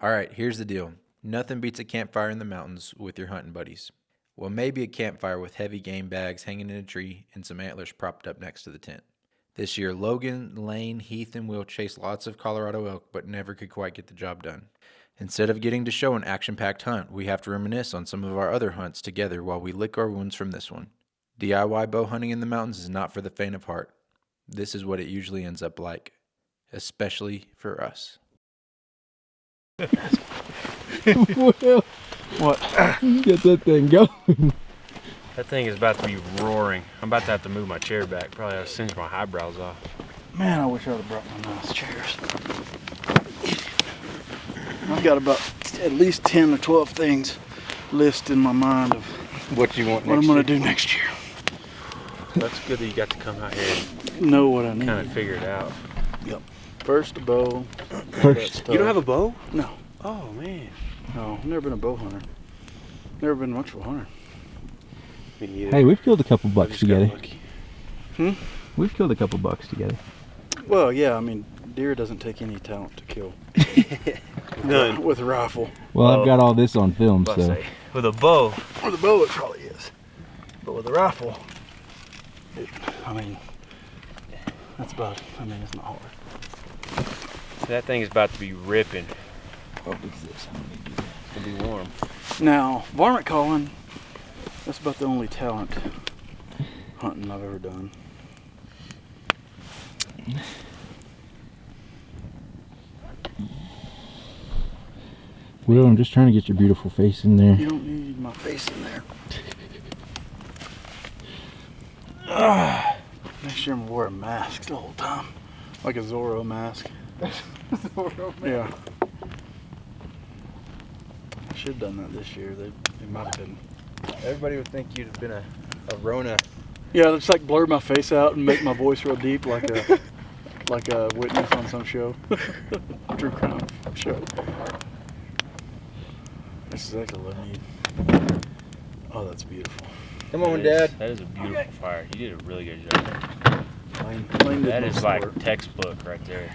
Alright, here's the deal. Nothing beats a campfire in the mountains with your hunting buddies. Well, maybe a campfire with heavy game bags hanging in a tree and some antlers propped up next to the tent. This year, Logan Lane, Heath and Wil chased lots of Colorado elk but never could quite get the job done. Instead of getting to show an action-packed hunt, we have to reminisce on some of our other hunts together while we lick our wounds from this one. DIY bow hunting in the mountains is not for the faint of heart. This is what it usually ends up like, especially for us. Well, What? get that thing going. That thing is about to be roaring. I'm about to have to move my chair back. Probably have to singe my eyebrows off. Man, I wish I would have brought my nice chairs. I've got about at least 10 or 12 things listed in my mind of What you want what I'm going to do next year. That's good that you got to come out here and Know what I need. kind of figure it out. Yep. First, a bow. First. You don't have a bow? No. Oh, man. No, I've never been a bow hunter. Never been much of a hunter. Me neither. Hey, we've killed a couple I bucks just got together. lucky. We've killed a couple bucks together. Well, yeah, I mean, deer doesn't take any talent to kill. None. With a rifle. Well, Oh. I've got all this on film, About to so. say, with a bow, With a bow, it probably is. But with a rifle, I mean, that's about it. I mean, it's not hard. that thing is about to be ripping. What is this? It's going to be warm. Now, varmint calling, that's about the only talent hunting I've ever done. Will, I'm just trying to get your beautiful face in there. You don't need my face in there. Make sure I'm wearing masks the whole time. Like a Zorro mask. Yeah. I should have done that this year. They might have been. Everybody would think you'd have been a Rona. Yeah, just like blur my face out and make my voice real deep like a witness on some show. True crime show. That's exactly what I need. Oh, that's beautiful. Come on, That is- Dad. That is a beautiful fire. You did a really good job. Lane did That most is of the like work. textbook right there.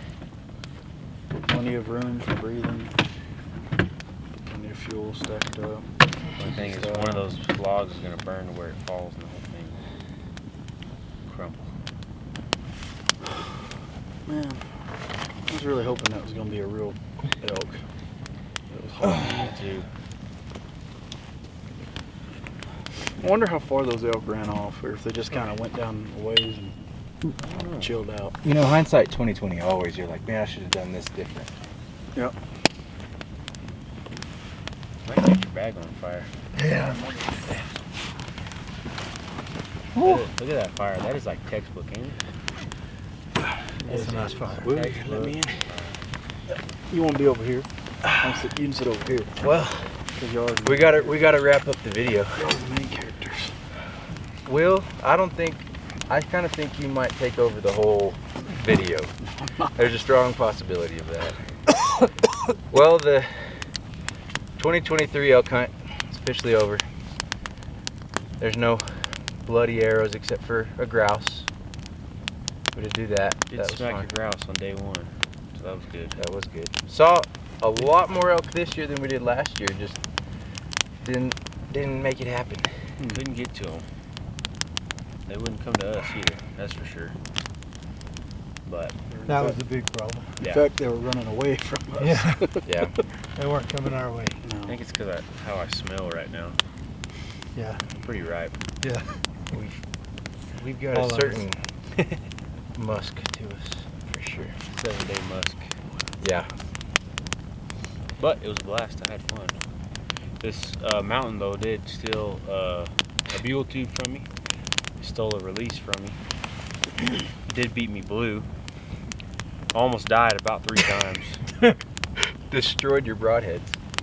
Plenty of room for breathing. Plenty of fuel stacked up. The thing is, one of those logs is going to burn to where it falls and the whole thing crumbles. Man, I was really hoping that was going to be a real elk. It was hard. Me too. I wonder how far those elk ran off, or if they just kind of went down a ways and chilled out. You know, hindsight 2020 always, you're like, man, I should have done this different. Yep. Might catch your bag on fire. Yeah. Look at that fire. That is like textbook, ain't it? That's a nice fire. Hey, let me in. You want to be over here? You can sit over here. Well, 'Cause y'all are we gotta wrap up the video. the main characters. Will, I kind of think you might take over the whole video. There's a strong possibility of that. Well, the 2023 elk hunt is officially over. There's no bloody arrows except for a grouse. We did do that. Did That was smack fun. your grouse on day one, so that was good. That was good. Saw a lot more elk this year than we did last year. Just didn't make it happen. Couldn't get to them. They wouldn't come to us either, that's for sure. But That was the big problem. In yeah, fact, they were running away from us. Yeah, Yeah. they weren't coming our way. I No. think it's because of how I smell right now. Yeah, I'm pretty ripe. yeah. We've got All a of certain musk to us, for sure. 7-day musk. Yeah. But it was a blast. I had fun. This mountain though did steal a bugle tube from me. It stole a release from me. It did beat me blue. Almost died about 3 times. Destroyed your broadheads.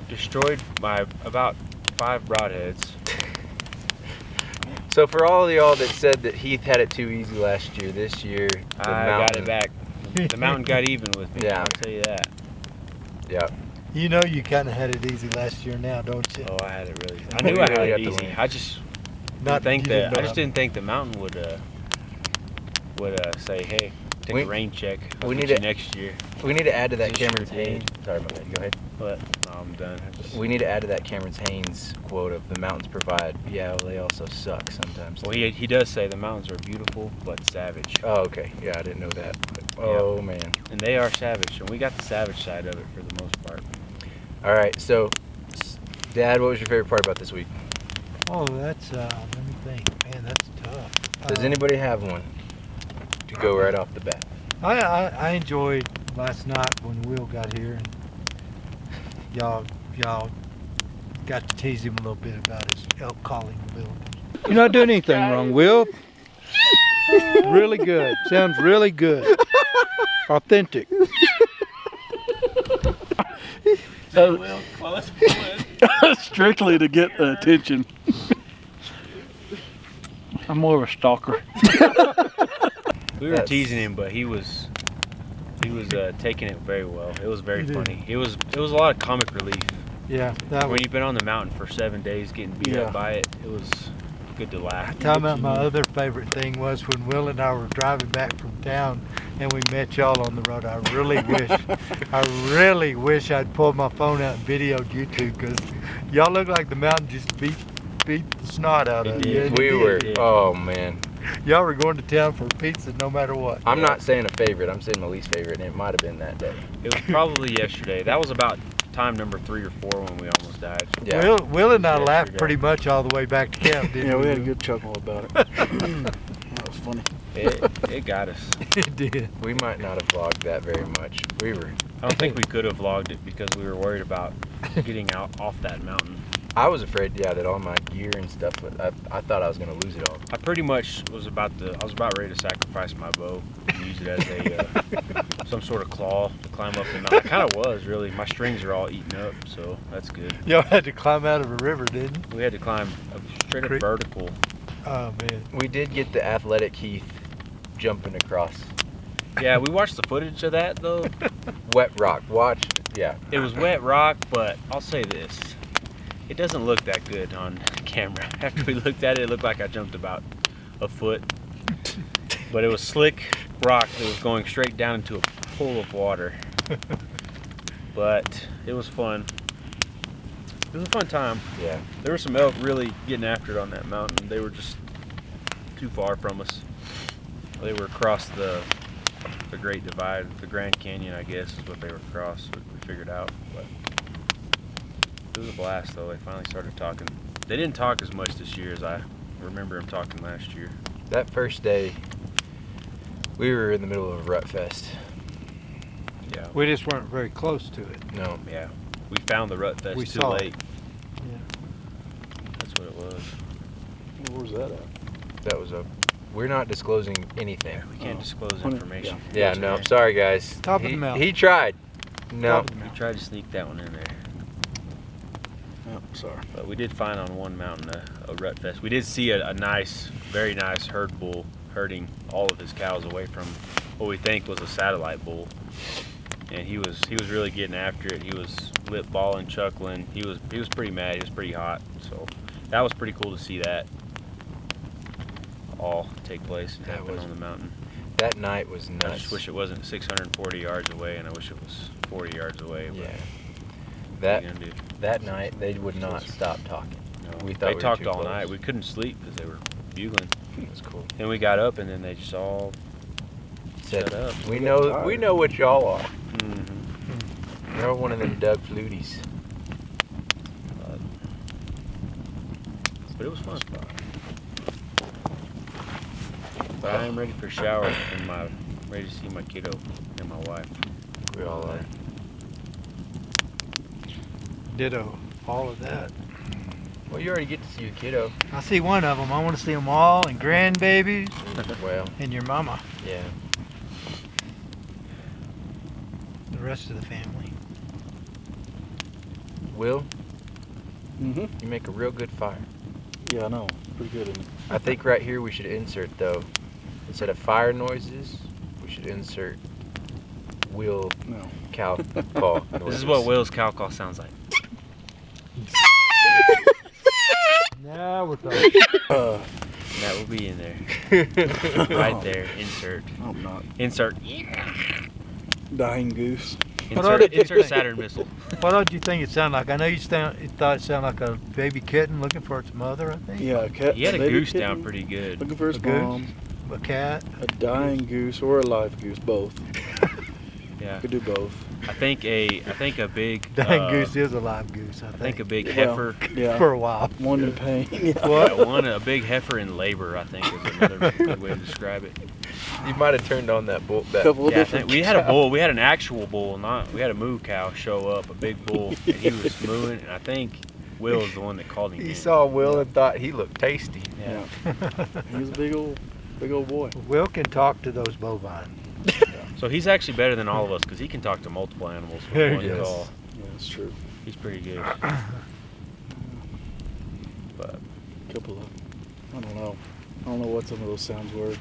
Destroyed my about 5 broadheads. So for all of y'all that said that Heath had it too easy last year, this year the I mountain, got it back. The mountain got even with me. Yeah. I'll tell you that. Yeah. You know you kind of had it easy last year now, don't you? Oh, I had it really. I Oh, knew you I had really it got to easy. lean. I just Not think you that. didn't I know just didn't think the mountain would say, "Hey, Take a rain check. we need you to- next year. We need to add to that Just Cameron's your Haynes. Sorry about that. Go ahead. But no, I'm done. We need to add to that Cameron's Haynes quote of the mountains provide. Yeah, well, they also suck sometimes. Well, he does say the mountains are beautiful but savage. Oh, okay. Yeah, I didn't know that. But, oh, man. And they are savage, and we got the savage side of it for the most part. All right. So, Dad, what was your favorite part about this week? Oh, that's, let me think. Man, that's tough. Does anybody have one to go right off the bat? I enjoyed last night when Will got here and y'all got to tease him a little bit about his elk calling ability. You're not doing anything wrong, Will. Really good. Sounds really good. Authentic. Strictly to get the attention. I'm more of a stalker. We were teasing him, but he was taking it very well. It was very funny. It was a lot of comic relief. Yeah, that When was. you've been on the mountain for 7 days getting beat up by it, it was good to laugh. Talking about my other favorite thing was when Will and I were driving back from town and we met y'all on the road. I really wish I'd pulled my phone out and videoed you two, because y'all look like the mountain just beat the snot out of you. We were. Oh, man. Y'all were going to town for pizza no matter what. I'm not saying a favorite. I'm saying my least favorite, and it might have been that day. It was probably yesterday. That was about time number 3 or 4 when we almost died. Yeah. Will and I laughed Yesterday. pretty much all the way back to camp, didn't Yeah, we had a Will? good chuckle about it. That was funny. It got us. It did. We might not have vlogged that very much. We were. I don't think we could have vlogged it because we were worried about getting out off that mountain. I was afraid, that all my gear and stuff. I thought I was gonna lose it all. I pretty much was about ready to sacrifice my bow and use it as a some sort of claw to climb up the mountain. I kind of was really. My strings are all eaten up, so that's good. Y'all had to climb out of a river, didn't you? We had to climb straight up Creek. vertical. Oh, man. We did get the athletic Heath jumping across Yeah, we watched the footage of that though. wet rock. Watch. Yeah. It was wet rock, but I'll say this. It doesn't look that good on camera. After we looked at it, it looked like I jumped about a foot. But it was slick rock that was going straight down into a pool of water. But it was fun. It was a fun time. Yeah. There were some elk really getting after it on that mountain. They were just too far from us. They were across the Great Divide, the Grand Canyon, I guess, is what they were across. We figured out. But it was a blast, though. They finally started talking. They didn't talk as much this year as I remember them talking last year. That first day, we were in the middle of a rut fest. Yeah. We just weren't very close to it. No. Yeah. We found the rut fest We too saw it. late. That's what it was. Where's that at? That was a. We're not disclosing anything. We can't disclose Funny. information. Yeah. No. Sorry, guys. Top of he, the mountain. He tried. No. Top of the We mountain. tried to sneak that one in there. Oh, sorry. But we did find on one mountain a rut fest. We did see a nice, very nice herd bull herding all of his cows away from what we think was a satellite bull. And he was really getting after it. He was lip balling, chuckling. He was pretty mad. He was pretty hot. So that was pretty cool to see that all take place and That happen was- on the mountain. That night was I nuts. just wish it wasn't 640 yards away, and I wish it was 40 yards away. But Yeah. what That are you gonna do? that night they would not stop talking. No. We thought They we were talked too all close. night. We couldn't sleep because they were bugling. It was cool. Then we got up, and then they just all Said, shut up. we know what y'all are. Mm-hmm. You're one of them Doug Fluties. But it was fun. But I am ready for a shower and ready to see my kiddo and my wife. We all are. Ditto. All of that. Well, you already get to see your kiddo. I see one of them. I want to see them all, and grandbabies, Well, and your mama. yeah. The rest of the family. Will, Mm-hmm. you make a real good fire. Yeah, I know. Pretty good, isn't it? I think right here we should insert, though, instead of fire noises, we should insert Will No. cow call noises. This is what Will's cow call sounds like. Now we're talking. That will be in there. Right there. Insert. I'm not. Insert. Dying goose. Insert Saturn missile. What did you think it sounded like? I know you thought it sounded like a baby kitten looking for its mother, I think. Yeah, a cat. He had a baby goose kitten down pretty good. Looking for his A goose? mom. A cat. A dying goose or a live goose, both. Yeah. Could do both. I think a big Dying goose is a live goose, I I think think. a big Well, heifer. Yeah. For a while. One in pain. Yeah. A big heifer in labor, I think is another good way to describe it. You might have turned on that bull. Couple of Yeah, I different. think we had a bull. We had an actual bull, we had a moo cow show up, a big bull, and he was mooing. And I think Will is the one that called him. He in. saw Will and thought he looked tasty. Yeah. He was a big old boy. Will can talk to those bovine. So he's actually better than all of us because he can talk to multiple animals There with he one is. call. Yeah, that's true. He's pretty good. But Couple of. I don't know. I don't know what some of those sounds were.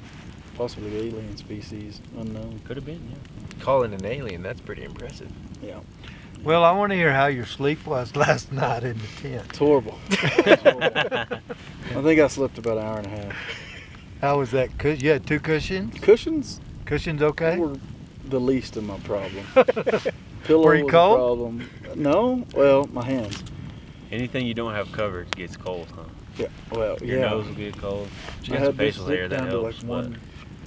Possibly alien species, unknown. could have been, yeah. Calling an alien, that's pretty impressive. Yeah. Well, I want to hear how your sleep was last night in the tent. It's horrible. It's horrible. I think I slept about an hour and a half. How was that? You had 2 cushions? Cushions Cushions okay? were the least of my problem. Pillow Were you was cold? a problem. No, well, my hands. Anything you don't have covered gets cold, huh? Yeah, well, Your yeah. nose will get cold. I You got had some this facial zip hair that down to helps, like one,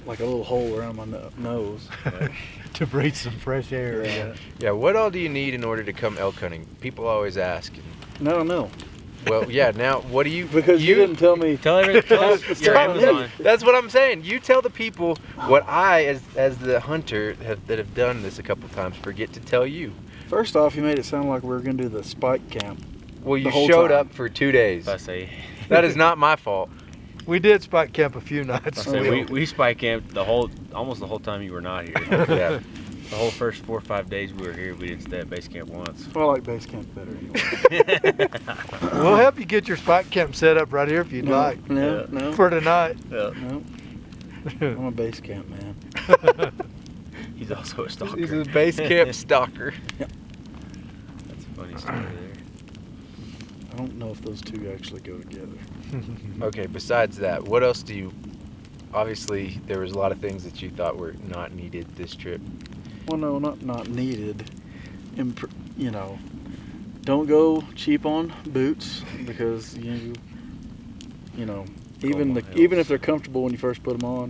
like a little hole around my nose. but To breathe some fresh air. Yeah. Yeah, what all do you need in order to come elk hunting? People always ask. No. Well, yeah, now what do you... Because you didn't tell me. tell us your Tell me. Amazon. That's what I'm saying. You tell the people what I, as the hunter that have done this a couple times, forget to tell you. First off, you made it sound like we were going to do the spike camp. Well, you The whole showed time. up for 2 days. If I say, That is not my fault. We did spike camp a few nights. I say we spike camped almost the whole time you were not here. Yeah. The whole first 4 or 5 days we were here, we didn't stay at base camp once. Well, I like base camp better anyway. We'll help you get your spike camp set up right here if you'd like. No, Yeah. no, For tonight. Yeah. no. I'm a base camp man. He's also a stalker. He's a base camp stalker. That's a funny story there. I don't know if those two actually go together. Okay, besides that, what else do you... Obviously, there was a lot of things that you thought were not needed this trip. Well, no, not needed. You know, don't go cheap on boots because you know, even Cold even hills. if they're comfortable when you first put them on,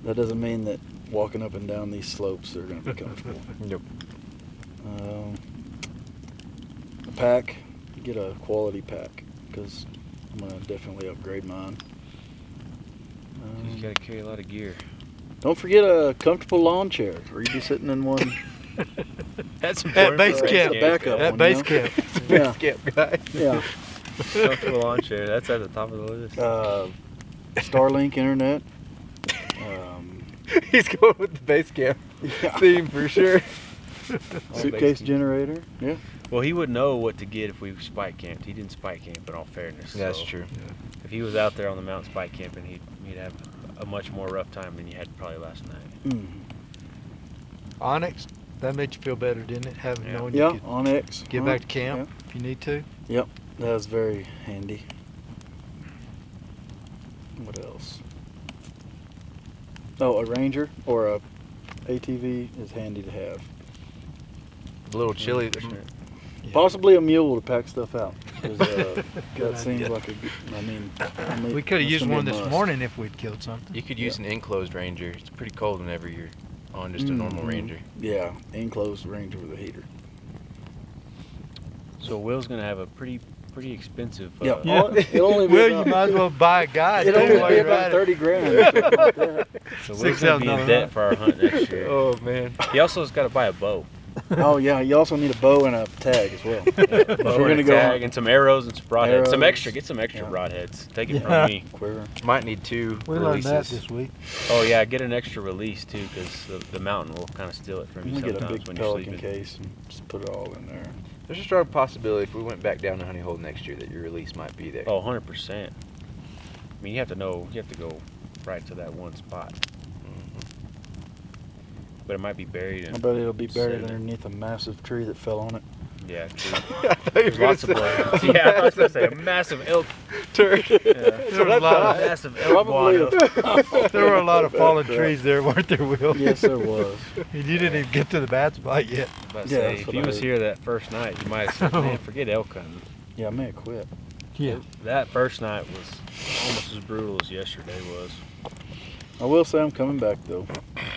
that doesn't mean that walking up and down these slopes they're going to be comfortable. Nope. A pack, get a quality pack because I'm going to definitely upgrade mine. You gotta carry a lot of gear. Don't forget a comfortable lawn chair, or you'd be sitting in one. That's At base for camp. A backup At one, base you know? camp. Yeah, Camp guy. yeah. Comfortable lawn chair. That's at the top of the list. Starlink internet. He's going with the base camp Yeah. theme for sure. Suitcase generator. Yeah. Well, he would know what to get if we spike camped. He didn't spike camp, in all fairness. That's so true. If he was out there on the mountain spike camping, he'd have a much more rough time than you had probably last night. Mm. Onyx, that made you feel better, didn't it? Having Yeah. known Yeah. you could Onyx. get back to camp if you need to. Yeah. That was very handy. What else? Oh, a Ranger or a ATV is handy to have. A little chilly. Yeah. Possibly a mule to pack stuff out. 'Cause, Good that seems idea. like a good. I mean, We could have that's used gonna be one a this must. morning if we'd killed something. You could use an enclosed Ranger. It's pretty cold whenever you're on just a normal Mhm. Ranger. Yeah, enclosed Ranger with a heater. So Will's gonna have a pretty expensive. Yeah. Yeah. It'll only be Well, about, you might as well buy a guide. it'll too, only while be you're about at it. 30 grand. Or something like that. So Will's gonna be in $6,000 debt for our hunt next year. Oh man. He also has got to buy a bow. Oh yeah, you also need a bow and a tag as well. Bow we're and gonna a go tag on- and some arrows and some broadheads. Get some extra Yeah. broadheads. Take it Yeah. from me. Quiver. Might need 2 We learned that releases. this week. Oh yeah, get an extra release too, because the mountain will kind of steal it from I'm you gonna get a sometimes big when you're Pelican sleeping. case and just put it all in there. There's a strong possibility if we went back down to Honey Hole next year that your release might be there. Oh, 100%. I mean, you have to go right to that one spot. But it might be buried in. I bet it'll be buried sediment. underneath a massive tree that fell on it. Yeah, true. I thought you There's were lots of gonna say- blood. Yeah, I was gonna say a massive elk turd. There were a lot of Massive elk Probably. guano. there were a lot of fallen trees there, weren't there, Will? Yes, there was. And you didn't even get to the bad spot yet. But Yeah, say, that's if what he I was heard. here that first night, you might have said, man, forget elk hunting. Yeah, I may have quit. Yeah. That first night was almost as brutal as yesterday was. I will say I'm coming back though.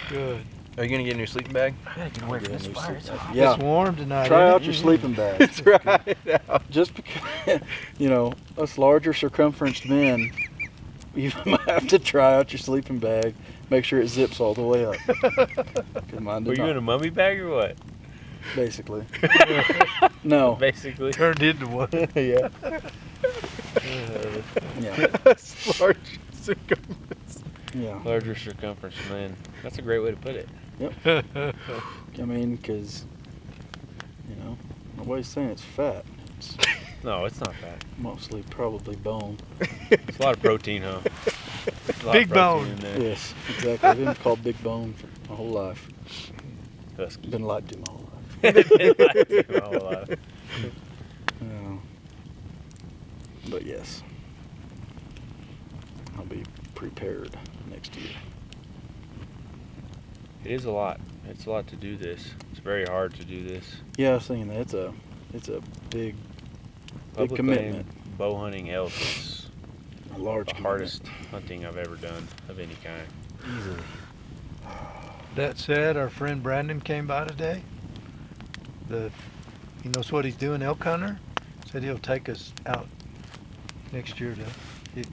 Good. Are you gonna get a new sleeping bag? Get away from this fire. It's Yeah, warm tonight. try ain't out it? your sleeping bag. That's right. Just because, you know, us larger circumferenced men, you might have to try out your sleeping bag. Make sure it zips all the way up. 'Cause mine Were did you not, in a mummy bag or what? basically. No. Basically. Turned into one. Yeah. Yeah. Large circumference. Yeah. Larger circumference, man. That's a great way to put it. I mean, because, you know, nobody's saying it's fat. It's No, it's not bad. mostly probably bone. It's a lot of protein, huh? There's a lot Big of protein bone. in there. Yes, exactly. I've been called big bone for my whole life. Husky. Been lied to my whole life. A whole lot. Yeah. But yes, I'll be prepared next year. It is a lot. It's a lot to do this. It's very hard to do this. Yeah, I was thinking that it's a big Public commitment. land bow hunting elk is A large the commitment. hardest hunting I've ever done of any kind. Easily. That said, our friend Brandon came by today. He knows what he's doing, elk hunter. Said he'll take us out next year to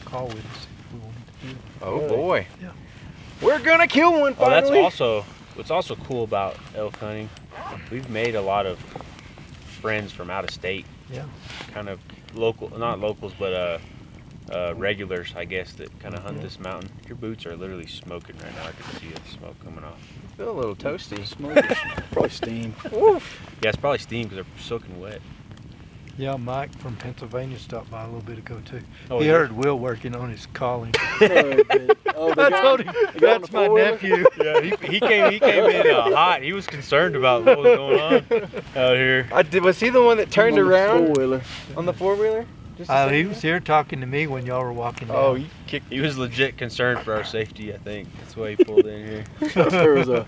call with us if we wanted to do it. Oh Really? boy. Yeah. We're gonna kill one Oh, that's finally. also what's also cool about elk hunting. We've made a lot of friends from out of state. Yeah. Kind of local, not locals, but regulars, I guess, that kind of hunt this mountain. Your boots are literally smoking right now. I can see the smoke coming off. Feel a little toasty. Smoke is probably steam. Yeah, it's probably steam because they're soaking wet. Yeah, Mike from Pennsylvania stopped by a little bit ago too. Oh, he yeah. heard Will working on his calling. Oh, I told him the guy on that's the my four-wheeler? nephew. Yeah, he came in hot. He was concerned about what was going on out here. Was he the one that turned On the around four-wheeler. on the four-wheeler? Just a He second was ago? here talking to me when y'all were walking down. Oh, you kicked. He was legit concerned for our safety, I think. That's why he pulled in here. There was a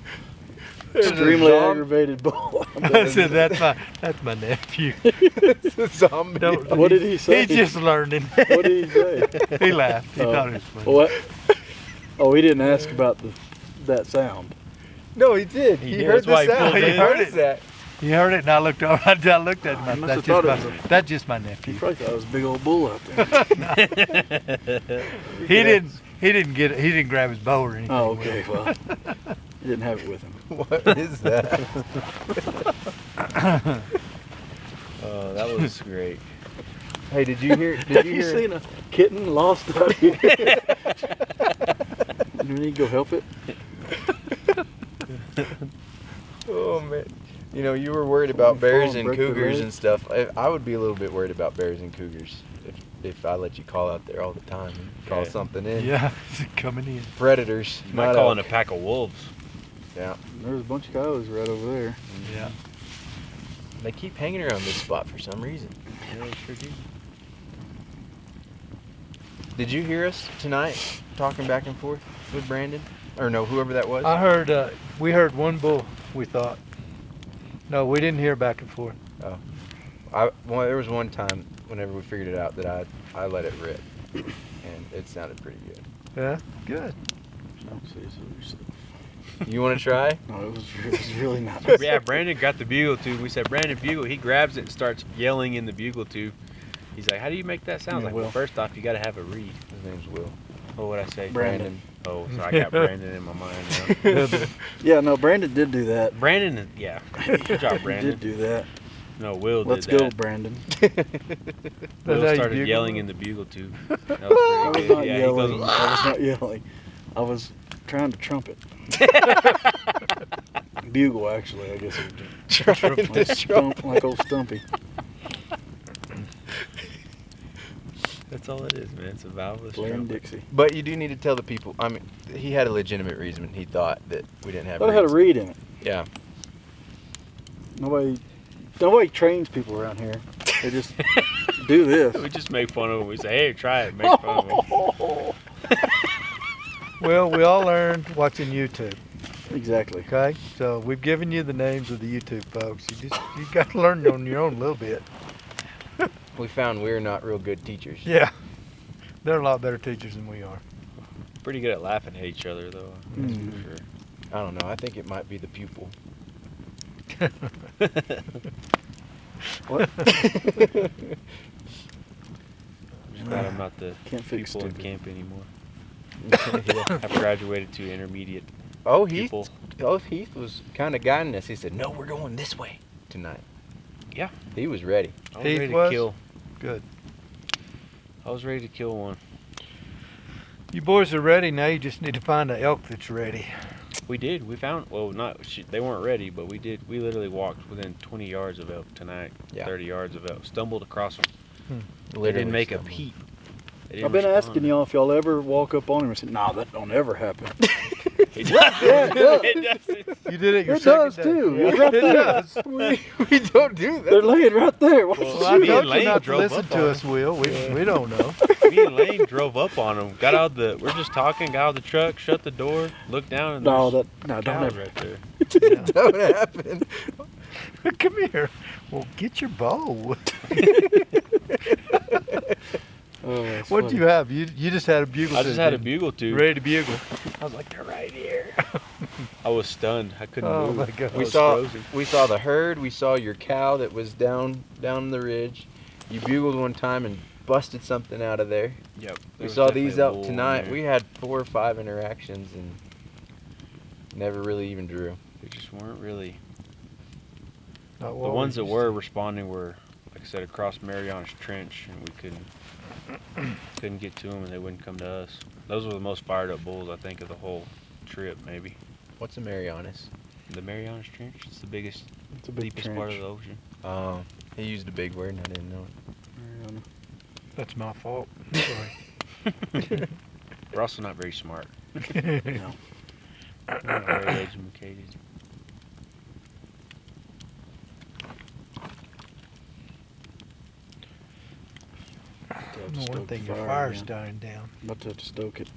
There's a extremely zombie- aggravated bull. I said that's my nephew. It's a zombie. Don't- What did he say? He's just learning. What did he say? He laughed. He Oh. thought it was funny. What? Oh, he didn't ask about that sound. No, he did. He He, did. heard That's why the he sound. pulled He in. heard it. That. He heard it, and I looked over. I looked at him. I He said, must have that's just thought my He nephew. probably thought it was a big old bull out there. He didn't get it. He didn't grab his bow or anything. Oh, okay. Well, he didn't have it with him. What is that? Oh, that was great. Hey, did you hear? Did Have you you hear? seen a kitten lost out here? Do we need to go help it? Oh man. You know, you were worried about bears Fall and and break the cougars leg. and stuff. I would be a little bit worried about bears and cougars if I let you call out there all the time and call Yeah. something in. Yeah, coming in. Predators. You might not call in a elk. pack of wolves. Yeah. There's a bunch of coyotes right over there. Yeah. They keep hanging around this spot for some reason. Yeah, they sure do. Did you hear us tonight talking back and forth with Brandon? Or no, whoever that was? I heard. We heard one bull. We thought. No, we didn't hear back and forth. Well, there was one time whenever we figured it out that I let it rip. And it sounded pretty good. Yeah. Good. No, see, so You want to try? no, it was really not. Yeah, Brandon got the bugle tube. We said, Brandon, bugle. He grabs it and starts yelling in the bugle tube. He's like, how do you make that sound? I was Yeah, like, well, Will. first off, you got to have a reed. His name's Will. What would I say? Brandon. Oh, so I got Brandon in my mind now. Yeah, no, Brandon did do that. Brandon, yeah. Good job, He Brandon. did do that. No, Will Let's did go, that. Brandon. Will That's how you started bugle? yelling in the bugle tube. That I was was pretty not good. Yeah, he yelling. goes, I was not yelling. I was trying to trumpet. Bugle, actually, I guess. It was Trying to like, trumpet. like old Stumpy. that's all it is, man. It's a valveless Playing trumpet. Dixie. But you do need to tell the people. I mean, he had a legitimate reason. He thought that we didn't have. Thought it had a reeds. reed in it. Yeah. Nobody trains people around here. They just do this. We just make fun of them. We say, hey, try it. Make fun of them. Well, we all learned watching YouTube. Exactly. Okay, so we've given you the names of the YouTube folks. You got to learn on your own a little bit. We found we're not real good teachers. Yeah, they're a lot better teachers than we are. Pretty good at laughing at each other, though. That's for sure. I don't know. I think it might be the pupil. What? I'm glad I'm not the Can't fix pupil in stupid. camp anymore. Yeah. I've graduated to intermediate Oh, Heath. pupil. Oh, Heath was kind of guiding us. He said, "No, we're going this way tonight." Yeah. He was ready. I was Heath ready to was? kill. Good. I was ready to kill one. You boys are ready now. You just need to find an elk that's ready. We did. We found. Well, they weren't ready, but we did. We literally walked within 20 yards of elk tonight. Yeah. 30 yards of elk. Stumbled across them. They Literally didn't make a stumbled. peep. They I've didn't been respond. asking y'all if y'all ever walk up on him and say, "Nah, that don't ever happen." It does. Yeah, it does. It doesn't. You did it your It second does day. too. Yeah, It's right it there. does. We don't do They're that. laying right there. Why Well, don't I Me told and you Lane not to drove listen up to on us, Will. We don't know. Me and Lane drove up on them. Got out we're just talking. Got out of the truck. Shut the door. Looked down and No, there's don't cows ever. right there. It don't happen. Come here. Well, get your bow. Oh, that's What did funny. you have? You just had a bugle. I just tube, had a didn't you? bugle tube. Ready to bugle. I was like, they're right here. I was stunned. I couldn't Oh move. my God. I We was saw frozen. we saw the herd. We saw your cow that was down the ridge. You bugled one time and busted something out of there. Yep. We saw these elk tonight. We had 4 or 5 interactions and never really even drew. They just weren't really. Not The what we ones that used were to. responding were, like I said, across Mariana's Trench, and we couldn't get to them, and they wouldn't come to us. Those were the most fired up bulls, I think, of the whole trip. Maybe What's a Marianas? the Mariana's Trench. It's the biggest, It's a big deepest part of trench. the ocean. Oh, he used a big word and I didn't know it. That's my fault. Sorry. We're also not very smart. No. We're not very educated. One thing, your fire's dying down. About to have to stoke it.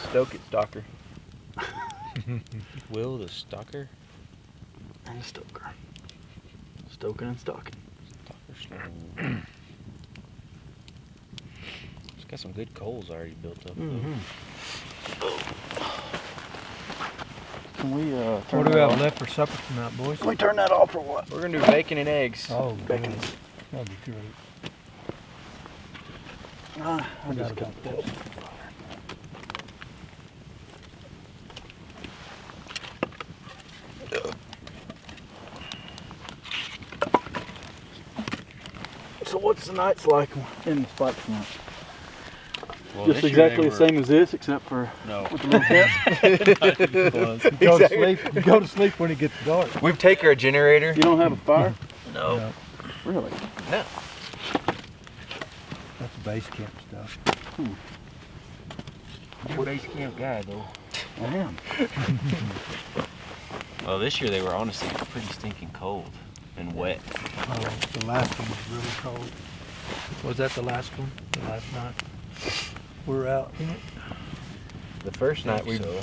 Stoke it, stalker. Will the stalker? And a stoker. Stoking and stalking. Stalker stone. It's got some good coals already built up. though. Can we turn What do we that have off? left for supper tonight, boys? Can we turn that off or what? We're gonna do bacon and eggs. Oh, Bacon. good. That'd be great. I Forgot just about got that. that. So what's the nights like in the spike front? Well, Just this year exactly they the were- same as this, except for No. with the little tent. Go to sleep. Go to sleep when it gets dark. We take our generator. You don't have a fire? No. No, Really? that's base camp stuff. You're a base camp guy, though. I am. Well, this year they were honestly pretty stinking cold and wet. Oh, the last one was really cold. Was that the last one? The last night? We were out in it? The first night we so.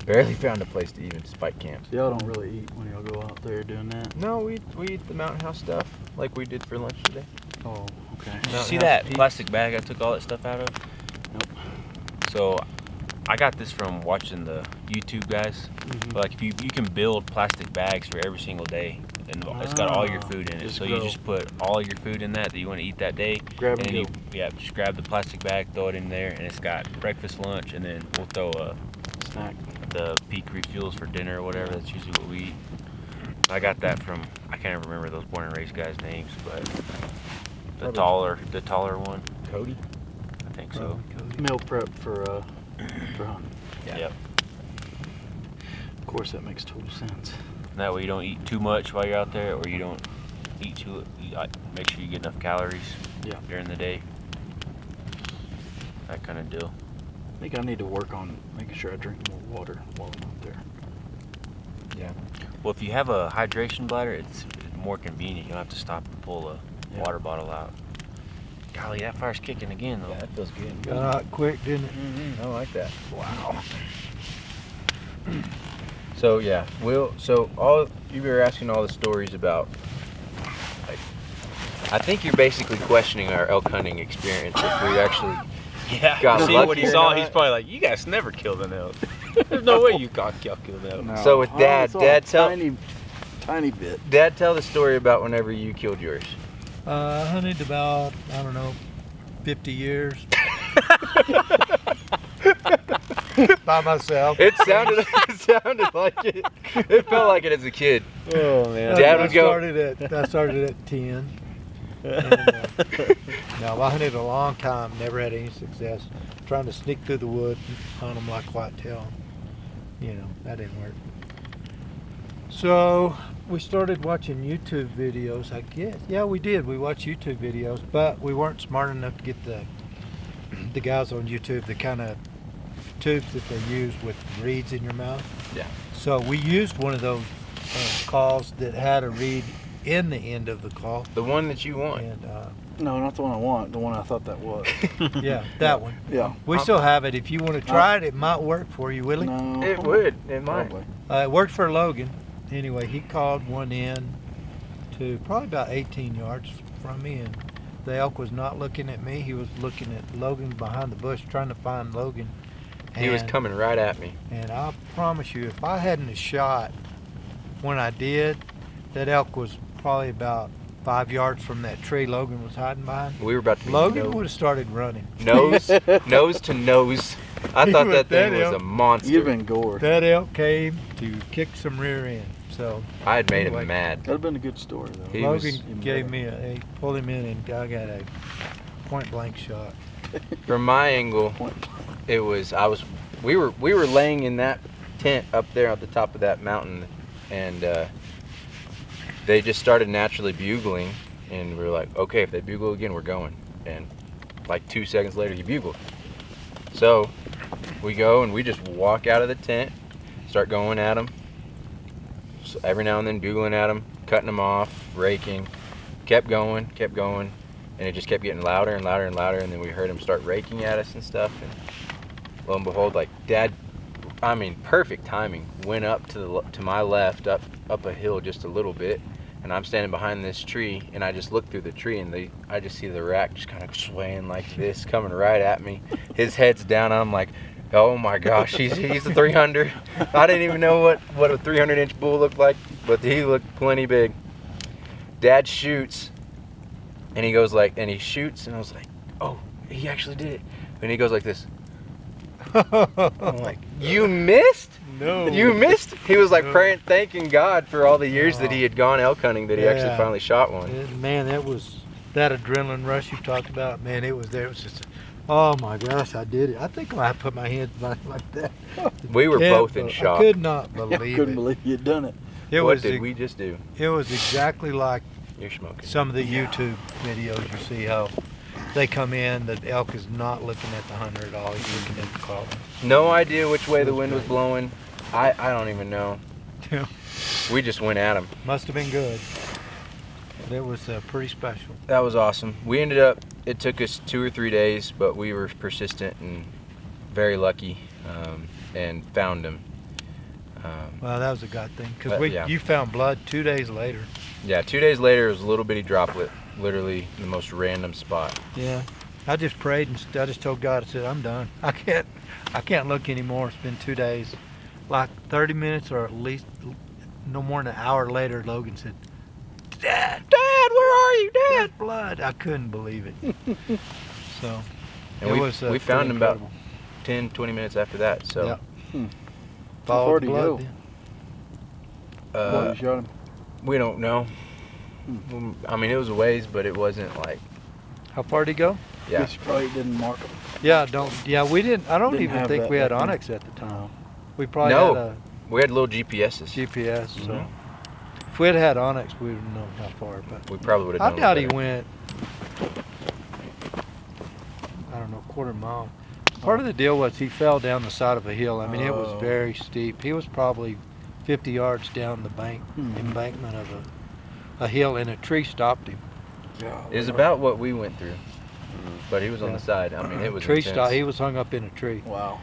barely found a place to even spike camp. Y'all don't really eat when y'all go out there doing that. No, we eat the mountain house stuff like we did for lunch today. Oh, okay. Did you Mountain see House that Pete. plastic bag I took all that stuff out of? Nope. So, I got this from watching the YouTube guys. Like, if you can build plastic bags for every single day, and it's got all your food in it. Just So you grow. just put all your food in that you want to eat that day. Grab and and then go. just grab the plastic bag, throw it in there, and it's got breakfast, lunch, and then we'll throw Snack. the peak refuels for dinner or whatever. That's usually what we eat. I got that from, I can't even remember those born and raised guys' names, but the taller one, Cody. I think so. Meal prep for hunting. Yeah. Yep. Of course, that makes total sense. And that way you don't eat too much while you're out there, or you don't eat make sure you get enough calories Yeah. during the day. That kind of deal. I think I need to work on making sure I drink more water while I'm out there. Yeah. Well, if you have a hydration bladder, it's more convenient. You'll have to stop and pull a Yeah. water bottle out. Golly, that fire's kicking again though. Yeah, that feels good. Got out quick, didn't it? I like that. Wow. So yeah, so all you were asking all the stories about, like, I think you're basically questioning our elk hunting experience if we actually Yeah, got see lucky what he or saw, not. he's probably like, you guys never killed an elk. There's no way you got killed an elk. No. So with Dad, it's all Dad, tell- tiny bit. Dad, tell the story about whenever you killed yours. I hunted about, I don't know, 50 years. By myself. It sounded like it. It felt like it as a kid. Oh man. Dad I would go- started at 10. And, no, I hunted a long time, never had any success. Trying to sneak through the woods, hunt them like whitetail. You know, that didn't work. So we started watching YouTube videos, I guess. Yeah, we did. We watched YouTube videos, but we weren't smart enough to get the guys on YouTube, the kind of tubes that they use with reeds in your mouth. Yeah. So we used one of those calls that had a reed in the end of the call. The one that you want. And No, not the one I want. The one I thought that was. yeah, that one. Yeah. We still have it. If you want to try it, it might work for you, Willie. No. It would. It might. Probably. It worked for Logan. Anyway, he called one in to probably about 18 yards from me, and the elk was not looking at me. He was looking at Logan behind the bush, trying to find Logan. He was And- coming right at me. And I promise you, if I hadn't have shot when I did, that elk was probably about 5 yards from that tree Logan was hiding behind. We were about to be Logan would have started running. nose to nose. I He thought was that thing that was elk. a monster. You've been gored. That elk came to kick some rear end. So I had made Anyway. him mad. That'd have been a good story though. He Logan was- gave me pulled him in, and I got a point blank shot. From my angle, Point. we were laying in that tent up there at the top of that mountain, and they just started naturally bugling, and we were like, okay, if they bugle again, we're going. And like 2 seconds later, he bugled. So we go and we just walk out of the tent, start going at them. So every now and then bugling at them, cutting them off, raking, kept going, and it just kept getting louder and louder and louder. And then we heard him start raking at us and stuff. And lo and behold, like Dad, I mean, perfect timing. Went up to my left, up a hill just a little bit, and I'm standing behind this tree, and I just look through the tree, and I just see the rack just kind of swaying like this, coming right at me. His head's down. I'm like, oh my gosh, he's a 300. I didn't even know what a 300-inch bull looked like, but he looked plenty big. Dad shoots, and he goes like, and he shoots, and I was like, oh, he actually did it. And he goes like this. I'm like, you missed? No. You missed? He was like No. praying, thanking God for all the years that he had gone elk hunting that he actually Yeah. finally shot one. Man, that adrenaline rush you talked about. Man, it was there. It was just, oh my gosh, I did it. I think I put my hands back like that. We were Can't both in be- shock. I could not I believe couldn't it. believe you'd done it. It What was did we just do? It was exactly like You're smoking. some of the YouTube videos you see how they come in, the elk is not looking at the hunter at all, he's looking at the caller. No idea which way the wind was blowing. I don't even know. Yeah. We just went at him. Must have been good. But it was pretty special. That was awesome. We ended up, it took us 2 or 3 days, but we were persistent and very lucky, and found him. Well, that was a God thing, But, because yeah. you found blood 2 days later. Yeah, 2 days later, it was a little bitty droplet, literally the most random spot. Yeah. I just prayed and I just told God, I said, I'm done. I can't look anymore. It's been 2 days. Like 30 minutes or at least no more than an hour later, Logan said, Dad, where are you, Dad? There's blood. I couldn't believe it. So, And it we was we found him about incredible. 10, 20 minutes after that. So, Yeah. How Followed far the did you blood go? then. Before you shot him. we don't know. I mean, it was a ways, but it wasn't like, How far did he go? yeah. Guess you probably didn't mark him. Yeah, we didn't. I don't Didn't even have think that we had back then. Onyx at the time. No. We probably No. had a We had little GPSs. GPS. So Mhm. if we had Onyx, we would have known how far. But We probably would have I known doubt he better. went, I don't know, quarter mile. Part of the deal was he fell down the side of a hill. I mean, it was Oh. very steep. He was probably 50 yards down the Mhm. embankment a hill and a tree stopped him. It was about what we went through, but he was on Yeah. the side. I mean, it was Tree intense. stopped. He was hung up in a tree. Wow.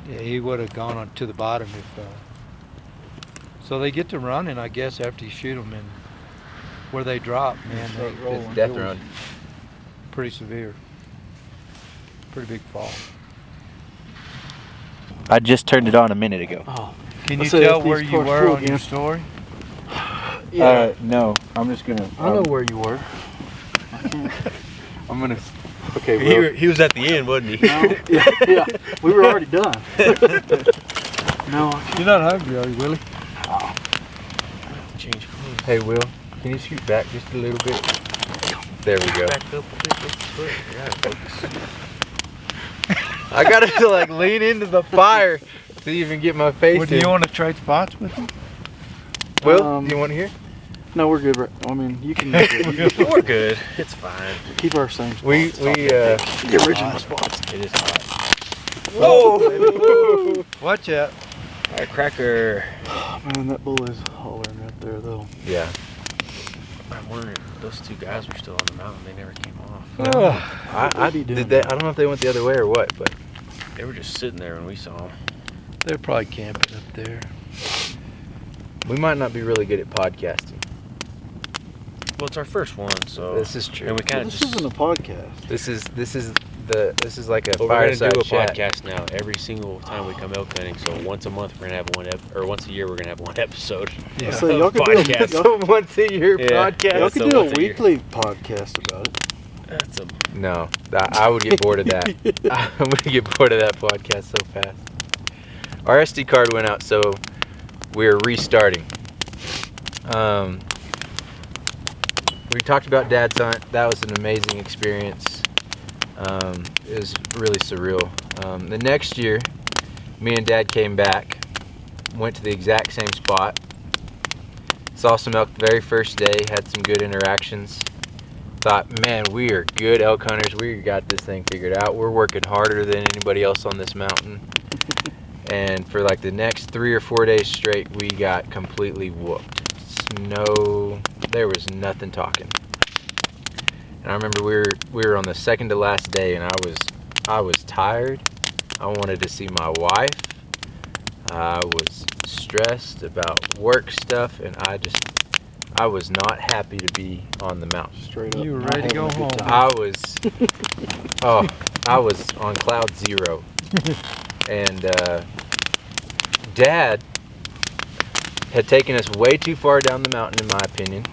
Yeah, he would have gone on to the bottom if. So they get to running, I guess, after you shoot them, and where they drop, man, Start they, rolling. It's death it was run. pretty severe. Pretty big fall. I just turned it on a minute ago. Oh. Can you Let's say tell if where these you parts were full on your again. story? Yeah. No, I'm just gonna. I know where you were. I'm gonna. Okay, Will. He was at the end, wasn't he? No, yeah, we were already done. No, I can't. You're not hungry, are you, Willie? Change clothes. Hey, Will, can you scoot back just a little bit? There we go. Back up a bit. What's the foot? Yeah, focus. I gotta like lean into the fire to even get my face Well, do in. you want to trade spots with him? Will, do you want to hear? No, we're good. I mean, you can We're good. It's fine. keep our same spots. The original spots. It is hot. Whoa! Watch out. Firecracker. Man, that bull is hollering right there, though. Yeah. I'm wondering, those two guys were still on the mountain. They never came off. I be doing did that. I don't know if they went the other way or what, but They were just sitting there when we saw them. They're probably camping up there. we might not be really good at podcasting. Well, it's our first one, so. This is true. And we kind Well, of this just. isn't a podcast. This is like a But we're gonna fireside do a chat. podcast now every single time we come elk hunting. So once a month we're gonna have one, or once a year we're gonna have one episode. Yeah. So y'all could do a, Podcast. y'all, So once a year Yeah. podcast. y'all so could do a once a year. weekly podcast about it. That's a. No, I would get bored of that. I would get bored of that podcast so fast. Our SD card went out, so we're restarting. We talked about Dad's hunt. That was an amazing experience. It was really surreal. The next year, me and Dad came back, went to the exact same spot, saw some elk the very first day, had some good interactions. Thought, man, we are good elk hunters. We got this thing figured out. We're working harder than anybody else on this mountain. And for like the next 3 or 4 days straight, we got completely whooped. There was nothing talking. And I remember we were on the second to last day, and I was tired. I wanted to see my wife. I was stressed about work stuff, and I was not happy to be on the mountain. Straight up. You were not ready to having go a good home. time. I was on cloud zero. And Dad had taken us way too far down the mountain, in my opinion,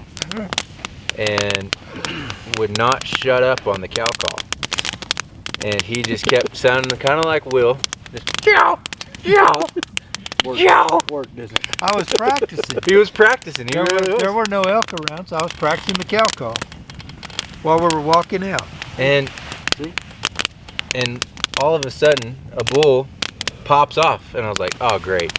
and would not shut up on the cow call. And he just kept sounding kind of like Will, just yow, yow, yow. Work, didn't it? I was practicing. He was practicing. He There really was. were no elk around, so I was practicing the cow call while we were walking out. And See? and all of a sudden, a bull pops off, and I was like, "Oh, great!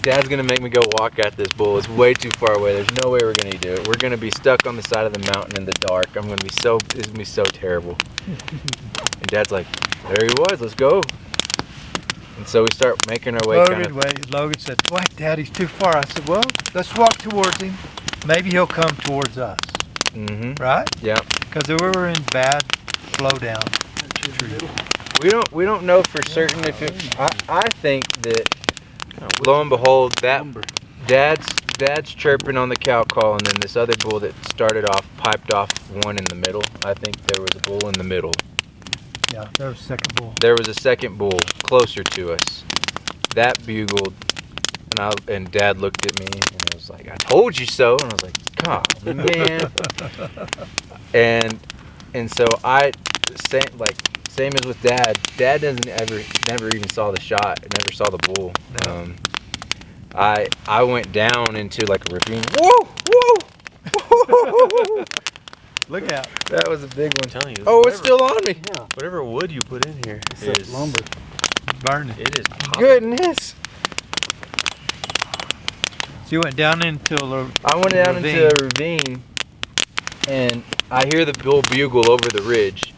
Dad's gonna make me go walk at this bull. It's way too far away. There's no way we're gonna do it. We're gonna be stuck on the side of the mountain in the dark. It's gonna be so terrible." And Dad's like, "There he was. Let's go." And so we start making our way. Logan said, "Wait, Daddy's too far." I said, "Well, let's walk towards him. Maybe he'll come towards us." Mm-hmm. Right? Yeah. Because we were in bad flow down. We don't know for certain if it. I think that lo and behold, that Dad's chirping on the cow call, and then this other bull that started off piped off one in the middle. I think there was a bull in the middle. Yeah, there was a second bull. There was a second bull closer to us. That bugled, and Dad looked at me and I was like, "I told you so." And I was like, "God, man." and so same as with Dad. Dad never even saw the shot. Never saw the bull. No. I went down into like a ravine. Whoa, whoa, whoa. Look out. That was a big one. I'm telling you. Oh, it's still on me. Yeah. Whatever wood you put in here It's that is lumber. Burning. It is popping. Goodness. So you went down into a I went down into a ravine, and I hear the bull bugle over the ridge,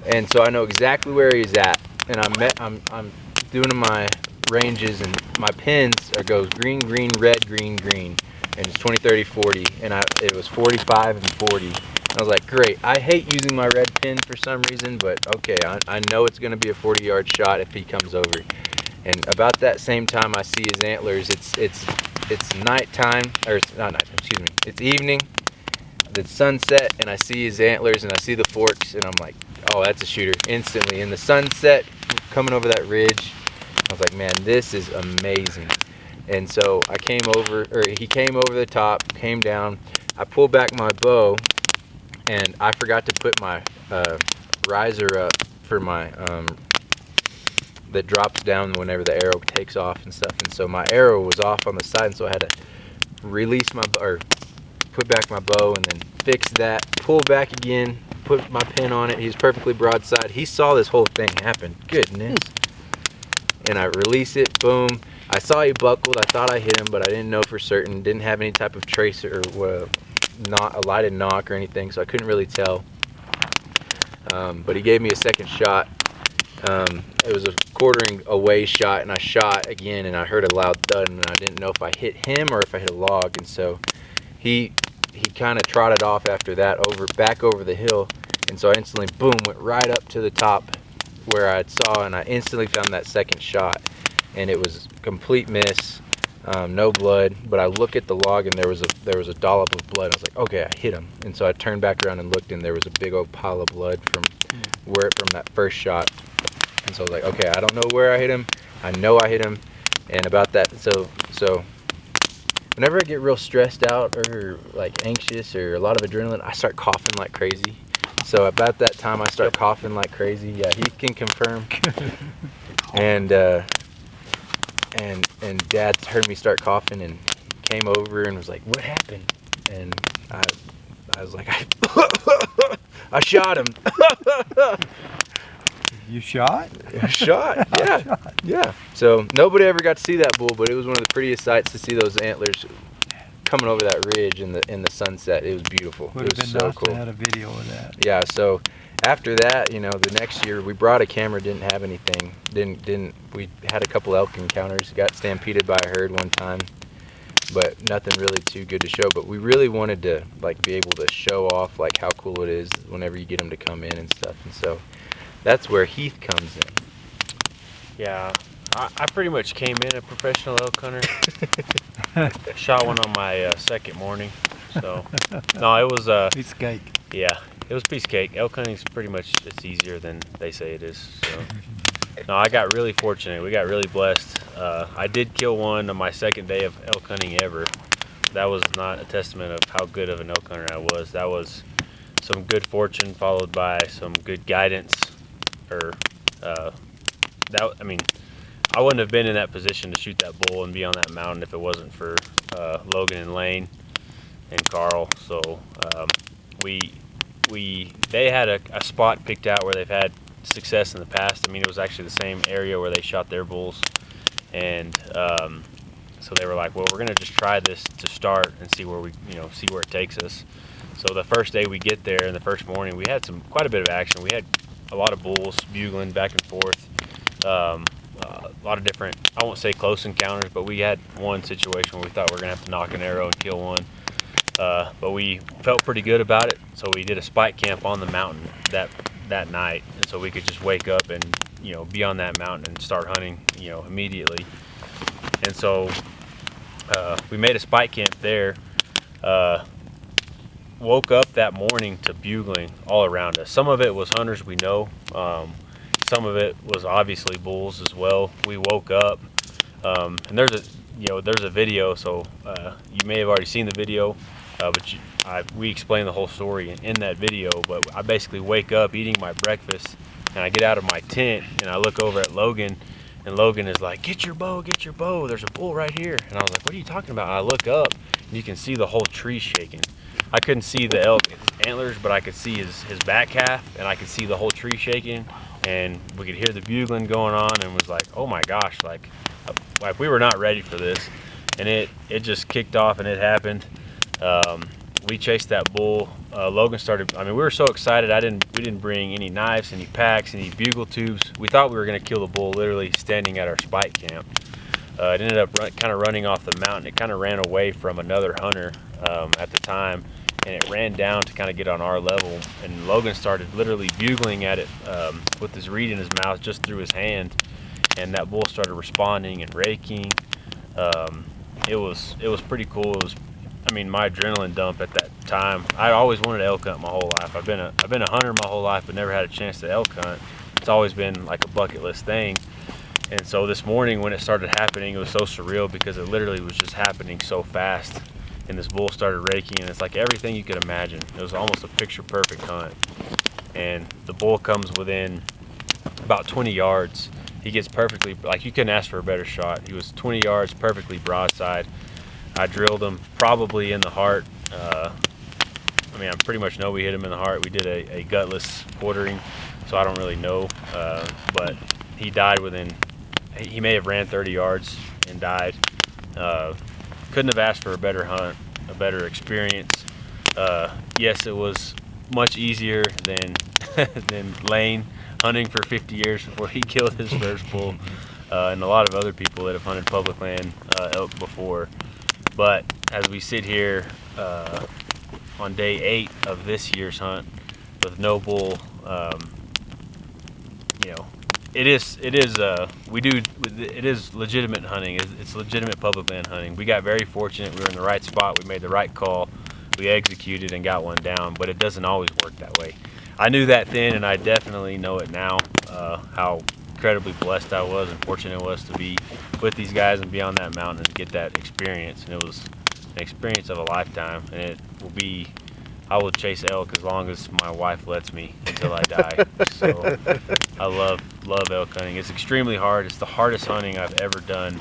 and so I know exactly where he's at. And I'm doing my ranges, and my pins goes green, green, red, green, green. and it's 20, 30, 40, and it was 45 and 40. I was like, great. I hate using my red pin for some reason, but okay, I know it's going to be a 40-yard shot if he comes over. And about that same time, I see his antlers. It's nighttime, or it's not nighttime. Excuse me. It's evening. The sunset, and I see his antlers, and I see the forks, and I'm like, oh, that's a shooter instantly. In the sunset, coming over that ridge, I was like, man, this is amazing. And so I came over, or he came over the top, came down. I pulled back my bow, and I forgot to put my riser up for my that drops down whenever the arrow takes off and stuff. And so my arrow was off on the side, and so I had to release my or put back my bow and then fix that, pull back again, put my pin on it. He's perfectly broadside. He saw this whole thing happen. Goodness. And I release it, boom. I saw he buckled. I thought I hit him, but I didn't know for certain. Didn't have any type of tracer or not a lighted knock or anything, so I couldn't really tell. But he gave me a second shot. It was a quartering away shot, and I shot again, and I heard a loud thud, and I didn't know if I hit him or if I hit a log. And so he kind of trotted off after that back over the hill, and so I instantly, boom, went right up to the top where I saw, and I instantly found that second shot, and it was a complete miss, no blood. But I look at the log, and there was a dollop of blood. I was like, okay, I hit him. And so I turned back around and looked, and there was a big old pile of blood from that first shot. And so I was like, okay, I don't know where I hit him. I know I hit him. And about that, so whenever I get real stressed out or like anxious or a lot of adrenaline, I start coughing like crazy. So about that time, I start coughing like crazy. Yeah, he can confirm. And Dad heard me start coughing and came over and was like, "What happened?" And I was like, "I shot him." You shot? I shot. Yeah, yeah. So nobody ever got to see that bull, but it was one of the prettiest sights to see those antlers coming over that ridge in the sunset. It was beautiful. Would It have was been so nice cool. to have a video of that. Yeah. So after that, the next year we brought a camera. Didn't have anything. We had a couple elk encounters. Got stampeded by a herd one time, but nothing really too good to show. But we really wanted to be able to show off how cool it is whenever you get them to come in and stuff. And so that's where Heath comes in. Yeah, I pretty much came in a professional elk hunter. Shot one on my second morning. So, no, it was Piece of cake. yeah, it was piece of cake. Elk hunting's pretty much, it's easier than they say it is. So, no, I got really fortunate. We got really blessed. I did kill one on my second day of elk hunting ever. That was not a testament of how good of an elk hunter I was. That was some good fortune followed by some good guidance. I wouldn't have been in that position to shoot that bull and be on that mountain if it wasn't for Logan and Lane and Carl. So they had a spot picked out where they've had success in the past. I mean, it was actually the same area where they shot their bulls, and so they were like, well, we're gonna just try this to start and see where see where it takes us. So the first day we get there, and the first morning, we had quite a bit of action. We had a lot of bulls bugling back and forth. A lot of different, I won't say close encounters, but we had one situation where we thought we were going to have to knock an arrow and kill one. But we felt pretty good about it, so we did a spike camp on the mountain that night, and so we could just wake up and be on that mountain and start hunting immediately. And so we made a spike camp there. Woke up that morning to bugling all around us. Some of it was hunters we know. Some of it was obviously bulls as well. We woke up, and there's a video, so you may have already seen the video, but we explain the whole story in that video. But I basically wake up eating my breakfast, and I get out of my tent, and I look over at Logan, and Logan is like, get your bow, there's a bull right here. And I was like, what are you talking about? And I look up, and you can see the whole tree shaking. I couldn't see the elk antlers, but I could see his back half, and I could see the whole tree shaking, and we could hear the bugling going on, and was like, oh my gosh, like we were not ready for this. And it just kicked off, and it happened. We chased that bull. Logan started, we were so excited. We didn't bring any knives, any packs, any bugle tubes. We thought we were going to kill the bull literally standing at our spike camp. It ended up kind of running off the mountain. It kind of ran away from another hunter at the time, and it ran down to kind of get on our level. And Logan started literally bugling at it with his reed in his mouth just through his hand, and that bull started responding and raking. It was pretty cool. It was, I mean, my adrenaline dump at that time. I always wanted to elk hunt my whole life. I've been a hunter my whole life, but never had a chance to elk hunt. It's always been like a bucket list thing. And so this morning when it started happening, it was so surreal because it literally was just happening so fast. And this bull started raking, and it's like everything you could imagine. It was almost a picture-perfect hunt. And the bull comes within about 20 yards. He gets perfectly, like you couldn't ask for a better shot. He was 20 yards, perfectly broadside. I drilled him probably in the heart. I mean, I pretty much know we hit him in the heart. We did a gutless quartering, so I don't really know. But he died within, he may have ran 30 yards and died. Couldn't have asked for a better hunt, a better experience. Yes, it was much easier than than Lane hunting for 50 years before he killed his first bull, and a lot of other people that have hunted public land elk before. But as we sit here on day 8 of this year's hunt with no bull, you know, it is legitimate hunting. It's legitimate public land hunting. We got very fortunate. We were in the right spot. We made the right call. We executed and got one down, but it doesn't always work that way. I knew that then, and I definitely know it now, how incredibly blessed I was and fortunate it was to be with these guys and be on that mountain and get that experience. And it was an experience of a lifetime, and it will be, I will chase elk as long as my wife lets me until I die. So I love elk hunting. It's extremely hard. It's the hardest hunting I've ever done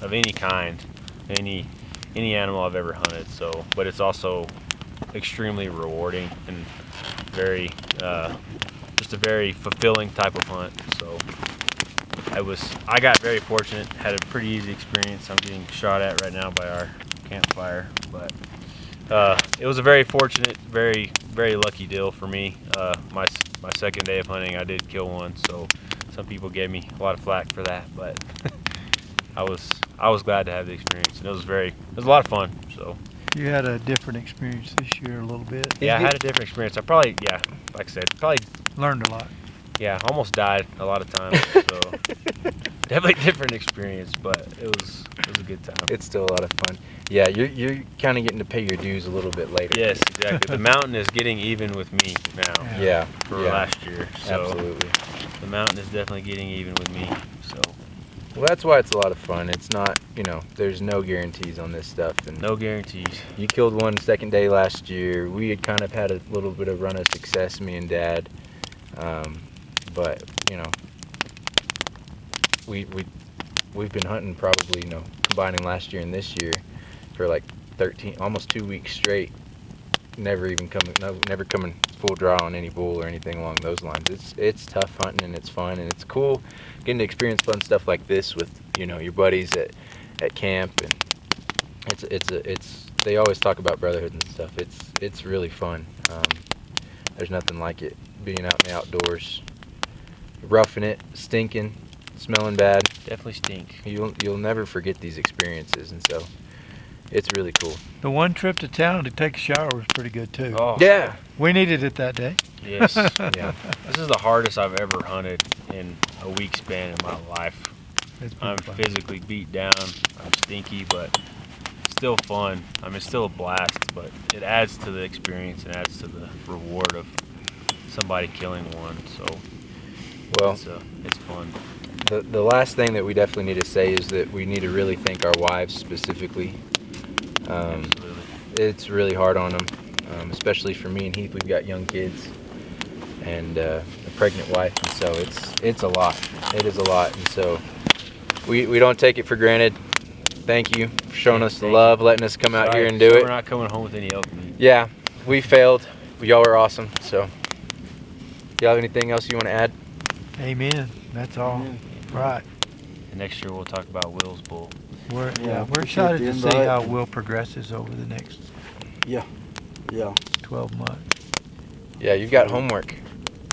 of any kind, any animal I've ever hunted. So, but it's also extremely rewarding and very just a very fulfilling type of hunt. So I got very fortunate, had a pretty easy experience. I'm getting shot at right now by our campfire, but it was a very fortunate, very lucky deal for me. My second day of hunting, I did kill one, so some people gave me a lot of flack for that, but I was glad to have the experience, and it was a lot of fun. So You had a different experience this year a little bit. yeah, I had a different experience. I probably, yeah, like I said, probably Learned a lot. yeah, almost died a lot of times. So definitely different experience, but it was a good time. It's still a lot of fun. Yeah, you're kind of getting to pay your dues a little bit later. Yes, exactly. The mountain is getting even with me now. Yeah. For yeah, last year. So absolutely. the mountain is definitely getting even with me. So Well, that's why it's a lot of fun. It's not, there's no guarantees on this stuff. And no guarantees. you killed one second day last year. We had kind of had a little bit of run of success, me and Dad. But we've been hunting probably, combining last year and this year for like 13, almost 2 weeks straight. Never coming full draw on any bull or anything along those lines. It's tough hunting, and it's fun, and it's cool getting to experience fun stuff like this with your buddies at camp, and it's they always talk about brotherhood and stuff. It's really fun. There's nothing like it, being out in the outdoors, roughing it, stinking, smelling bad. Definitely stink. You'll never forget these experiences, and so it's really cool. The one trip to town to take a shower was pretty good too. Oh Yeah. We needed it that day. yes. Yeah. This is the hardest I've ever hunted in a week span in my life. It's been I'm fun. physically beat down. I'm stinky, but still fun. I mean, it's still a blast, but it adds to the experience and adds to the reward of somebody killing one. So Well, it's fun. the last thing that we definitely need to say is that we need to really thank our wives specifically. Absolutely. It's really hard on them, especially for me and Heath. We've got young kids and a pregnant wife, and so it's a lot. It is a lot, and so we don't take it for granted. Thank you for showing us the love, letting us come out here and do We're it. not coming home with any elk meat. Yeah, we failed. Y'all are awesome. So, y'all have anything else you want to add? Amen. That's all. Right. And next year we'll talk about Will's bull. We're appreciate excited the to see invite. how Will progresses over the next Yeah. 12 months. Yeah, you've got homework.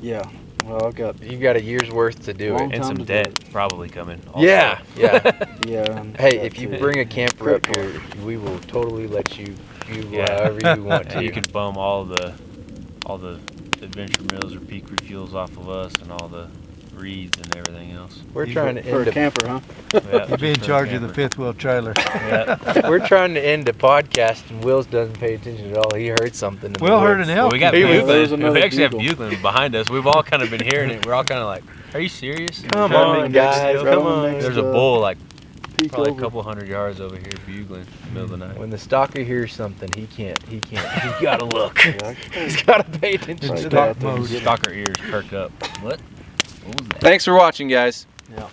Yeah. Well, I've got You've got a year's worth to do Long it. And time some to do debt it. probably coming. Also. Yeah, yeah. yeah. and Hey, that if you too. bring a camper up Critical. here, we will totally let you bugle Yeah. however you want to. And you can bum all the adventure meals or peak refuels off of us and all the reeds and everything else. We're You trying to For end a a, camper, huh? Yeah, You'd be in just for a charge of the camper. fifth wheel trailer. Yeah. we're trying to end a podcast, and Will's doesn't pay attention at all. He heard something. in the Will heard woods. an Well, elk. we got He was- there's bugling. another We actually bugle. have bugling behind us. We've all kind of been hearing it. We're all kind of like, "Are you serious?" Come We're trying to on, make guys, next- come on. next, There's a bull like peek probably a over. couple hundred yards over here bugling in the middle of the night. When the stalker hears something, he can't. He gotta look. Yeah, He's gotta pay attention Right to there. that. Stalk mode. Stalker ears perk up. What? What was that? Thanks for watching, guys. yeah.